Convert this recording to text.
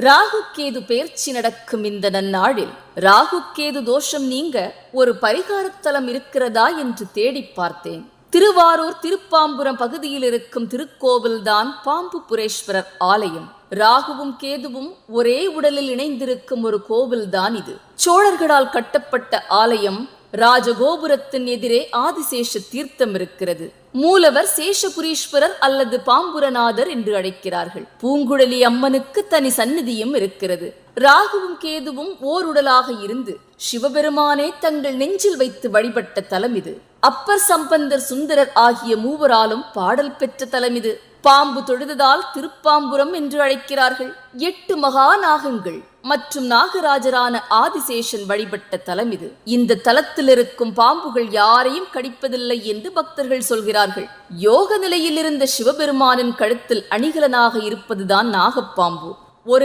ராகு கேது பெயர்ச்சி நடக்கும் இந்த நன்னாளில் ராகு கேது தோஷம் நீங்க ஒரு பரிகாரத்தலம் இருக்கிறதா என்று தேடி பார்த்தேன். திருவாரூர் திருப்பாம்புரம் பகுதியில் இருக்கும் திருக்கோவில்தான் பாம்புபுரேஸ்வரர் ஆலயம். ராகுவும் கேதுவும் ஒரே உடலில் இணைந்திருக்கும் ஒரு கோவில்தான் இது. சோழர்களால் கட்டப்பட்ட ஆலயம். ராஜகோபுரத்தின் எதிரே ஆதிசேஷ தீர்த்தம் இருக்கிறது. மூலவர் சேஷபுரீஸ்வரர் அல்லது பாம்புரநாதர் என்று அழைக்கிறார்கள். பூங்குழலி அம்மனுக்கு தனி சந்நிதியும் இருக்கிறது. ராகுவும் கேதுவும் ஓருடலாக இருந்து சிவபெருமானே தங்கள் நெஞ்சில் வைத்து வழிபட்ட தலம் இது. அப்பர், சம்பந்தர், சுந்தரர் ஆகிய மூவராலும் பாடல் பெற்ற தலம் இது. பாம்பு தொழுததால் திருப்பாம்புரம் என்று அழைக்கிறார்கள். 8 மகா நாகங்கள் மற்றும் நாகராஜரான ஆதிசேஷன் வழிபட்ட தலம் இது. இந்த தலத்தில் இருக்கும் பாம்புகள் யாரையும் கடிப்பதில்லை என்று பக்தர்கள் சொல்கிறார்கள். யோக நிலையில் இருந்த சிவபெருமானின் கழுத்தில் அணிகலனாக இருப்பதுதான் நாகப்பாம்பு. ஒரு